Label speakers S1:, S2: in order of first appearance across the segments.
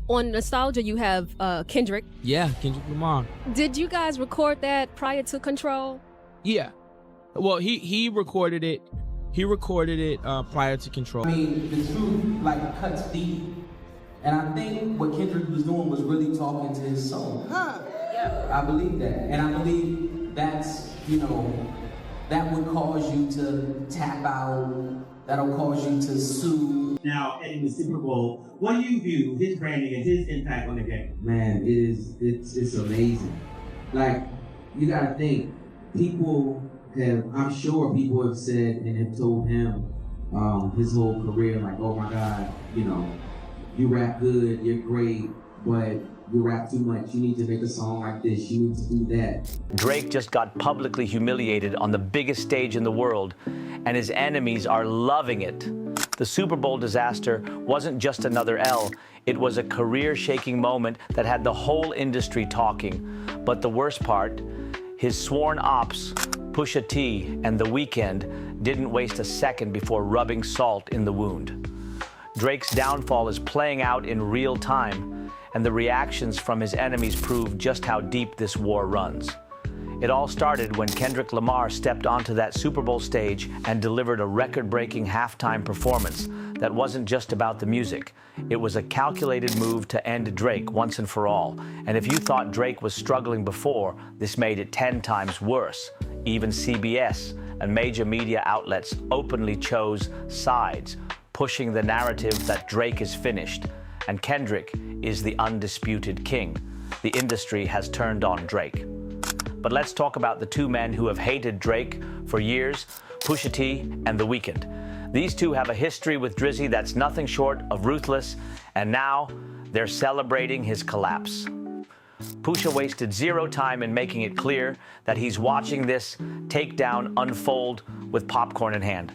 S1: on Nostalgia, you have Kendrick.
S2: Yeah, Kendrick Lamar.
S1: Did you guys record that prior to Control?
S2: Yeah. Well, he recorded it. He recorded it prior to Control.
S3: I mean, the truth like cuts deep, and I think what Kendrick was doing was really talking to his soul. Yeah. I believe that, and I believe that's that would cause you to tap out. That'll cause you to sue.
S4: Now, in the Super Bowl, what do you view his branding and his impact on the game?
S3: Man, it's amazing. Like, you gotta think, I'm sure people have said and have told him his whole career, like, oh my God, you rap good, you're great, but you rap too much, you need to make a song like this, you need to do that.
S5: Drake just got publicly humiliated on the biggest stage in the world, and his enemies are loving it. The Super Bowl disaster wasn't just another L, it was a career-shaking moment that had the whole industry talking. But the worst part, his sworn ops, Pusha T and The Weeknd, didn't waste a second before rubbing salt in the wound. Drake's downfall is playing out in real time, and the reactions from his enemies prove just how deep this war runs. It all started when Kendrick Lamar stepped onto that Super Bowl stage and delivered a record-breaking halftime performance that wasn't just about the music. It was a calculated move to end Drake once and for all. And if you thought Drake was struggling before, this made it 10 times worse. Even CBS and major media outlets openly chose sides, pushing the narrative that Drake is finished and Kendrick is the undisputed king. The industry has turned on Drake. But let's talk about the two men who have hated Drake for years, Pusha T and The Weeknd. These two have a history with Drizzy that's nothing short of ruthless, and now they're celebrating his collapse. Pusha wasted zero time in making it clear that he's watching this takedown unfold with popcorn in hand.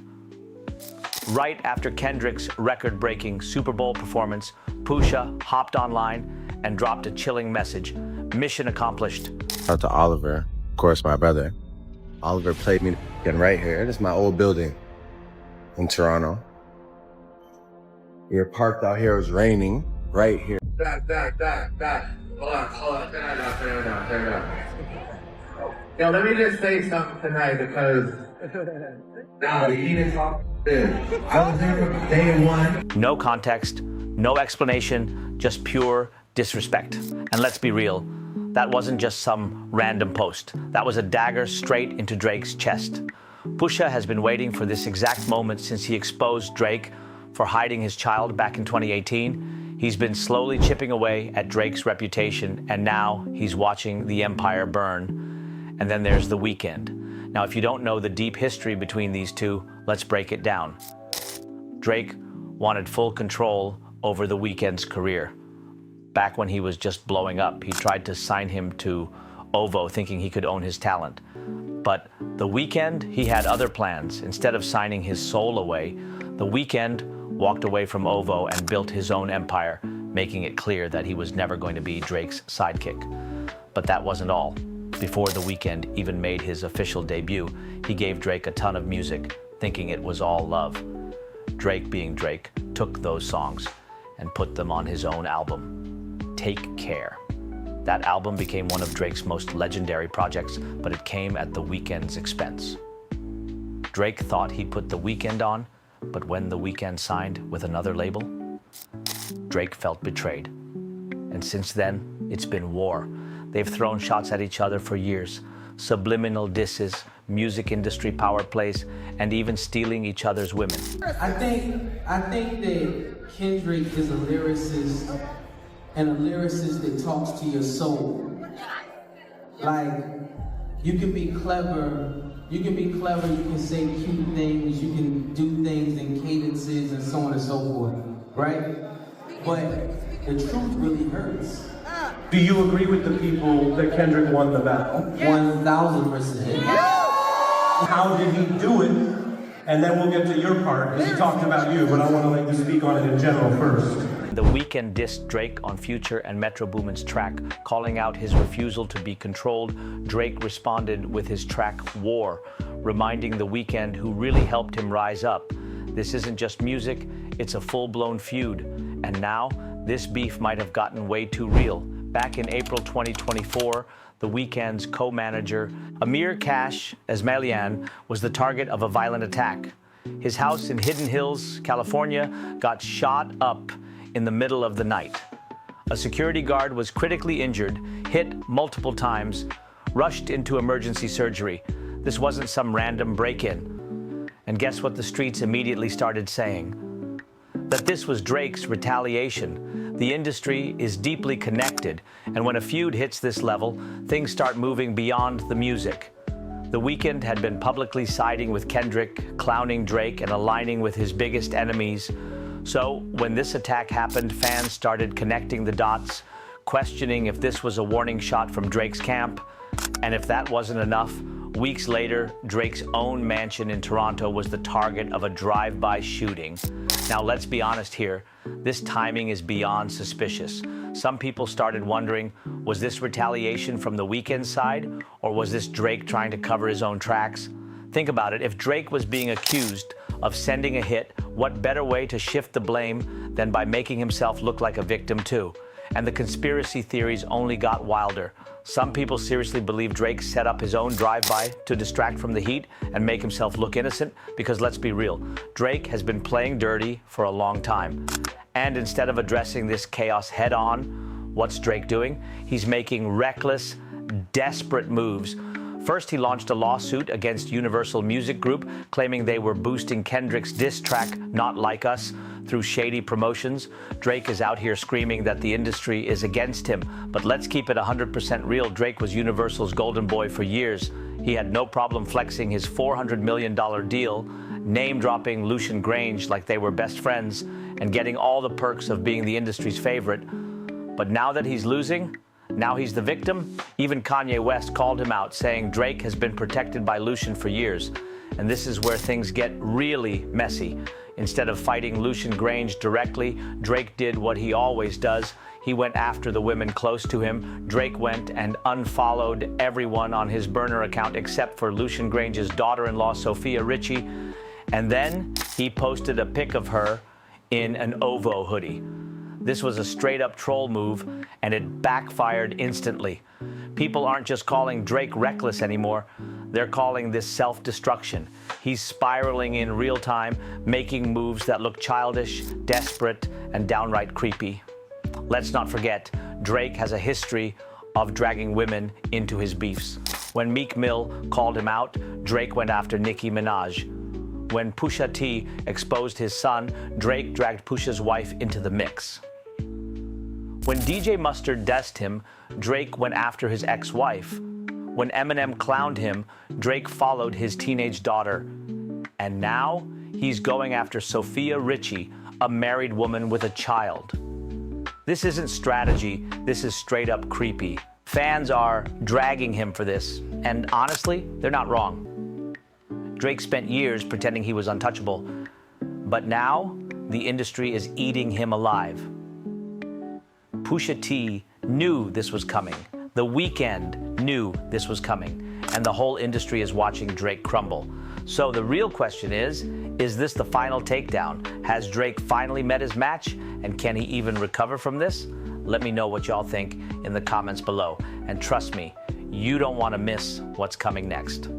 S5: Right after Kendrick's record-breaking Super Bowl performance, Pusha hopped online and dropped a chilling message. Mission accomplished.
S6: Shout out to Oliver, of course, my brother. Oliver played me right here. This is my old building in Toronto. We were parked out here, it was raining, right here. Back. Hold on, turn it down. Yo, let me just say something tonight because now you need to talk this. I was here from day one.
S5: No context, no explanation, just pure disrespect. And let's be real, that wasn't just some random post. That was a dagger straight into Drake's chest. Pusha has been waiting for this exact moment since he exposed Drake for hiding his child back in 2018. He's been slowly chipping away at Drake's reputation, and now he's watching the empire burn. And then there's The Weeknd. Now, if you don't know the deep history between these two, let's break it down. Drake wanted full control over The Weeknd's career. Back when he was just blowing up, he tried to sign him to OVO, thinking he could own his talent. But The Weeknd, he had other plans. Instead of signing his soul away, The Weeknd walked away from OVO and built his own empire, making it clear that he was never going to be Drake's sidekick. But that wasn't all. Before The Weeknd even made his official debut, he gave Drake a ton of music, thinking it was all love. Drake, being Drake, took those songs and put them on his own album, Take Care. That album became one of Drake's most legendary projects, but it came at The Weeknd's expense. Drake thought he put The Weeknd on, but when The Weeknd signed with another label, Drake felt betrayed. And since then, it's been war. They've thrown shots at each other for years, subliminal disses, music industry power plays, and even stealing each other's women.
S3: I think that Kendrick is a lyricist, and a lyricist that talks to your soul. Like, you can be clever, you can say cute things, you can do things in cadences and so on and so forth, right? But the truth really hurts.
S7: Do you agree with the people that Kendrick won the battle?
S3: 1000%.
S7: How did he do it? And then we'll get to your part, because he talked about you, but I want to let you speak on it in general first.
S5: The Weeknd dissed Drake on Future and Metro Boomin's track, calling out his refusal to be controlled. Drake responded with his track War, reminding The Weeknd who really helped him rise up. This isn't just music, it's a full-blown feud. And now this beef might have gotten way too real. Back in April 2024, The Weeknd's co-manager, Amir Cash Esmailian, was the target of a violent attack. His house in Hidden Hills, California, got shot up in the middle of the night. A security guard was critically injured, hit multiple times, rushed into emergency surgery. This wasn't some random break-in. And guess what the streets immediately started saying? That this was Drake's retaliation. The industry is deeply connected, and when a feud hits this level, things start moving beyond the music. The Weeknd had been publicly siding with Kendrick, clowning Drake, and aligning with his biggest enemies. So when this attack happened, fans started connecting the dots, questioning if this was a warning shot from Drake's camp. And if that wasn't enough, weeks later, Drake's own mansion in Toronto was the target of a drive-by shooting. Now, let's be honest here. This timing is beyond suspicious. Some people started wondering, was this retaliation from the Weeknd side, or was this Drake trying to cover his own tracks? Think about it. If Drake was being accused of sending a hit, what better way to shift the blame than by making himself look like a victim too? And the conspiracy theories only got wilder. Some people seriously believe Drake set up his own drive-by to distract from the heat and make himself look innocent, because let's be real, Drake has been playing dirty for a long time. And instead of addressing this chaos head-on, what's Drake doing? He's making reckless, desperate moves. First, he launched a lawsuit against Universal Music Group, claiming they were boosting Kendrick's diss track, Not Like Us, through shady promotions. Drake is out here screaming that the industry is against him. But let's keep it 100% real. Drake was Universal's golden boy for years. He had no problem flexing his $400 million deal, name-dropping Lucian Grange like they were best friends, and getting all the perks of being the industry's favorite. But now that he's losing, now he's the victim. Even Kanye West called him out, saying Drake has been protected by Lucian for years. And this is where things get really messy. Instead of fighting Lucian Grange directly, Drake did what he always does. He went after the women close to him. Drake went and unfollowed everyone on his burner account except for Lucian Grange's daughter-in-law, Sophia Richie. And then he posted a pic of her in an OVO hoodie. This was a straight-up troll move, and it backfired instantly. People aren't just calling Drake reckless anymore. They're calling this self-destruction. He's spiraling in real time, making moves that look childish, desperate, and downright creepy. Let's not forget, Drake has a history of dragging women into his beefs. When Meek Mill called him out, Drake went after Nicki Minaj. When Pusha T exposed his son, Drake dragged Pusha's wife into the mix. When DJ Mustard dissed him, Drake went after his ex-wife. When Eminem clowned him, Drake followed his teenage daughter. And now, he's going after Sophia Richie, a married woman with a child. This isn't strategy, this is straight up creepy. Fans are dragging him for this, and honestly, they're not wrong. Drake spent years pretending he was untouchable, but now, the industry is eating him alive. Pusha T knew this was coming. The Weeknd knew this was coming. And the whole industry is watching Drake crumble. So the real question is this the final takedown? Has Drake finally met his match? And can he even recover from this? Let me know what y'all think in the comments below. And trust me, you don't want to miss what's coming next.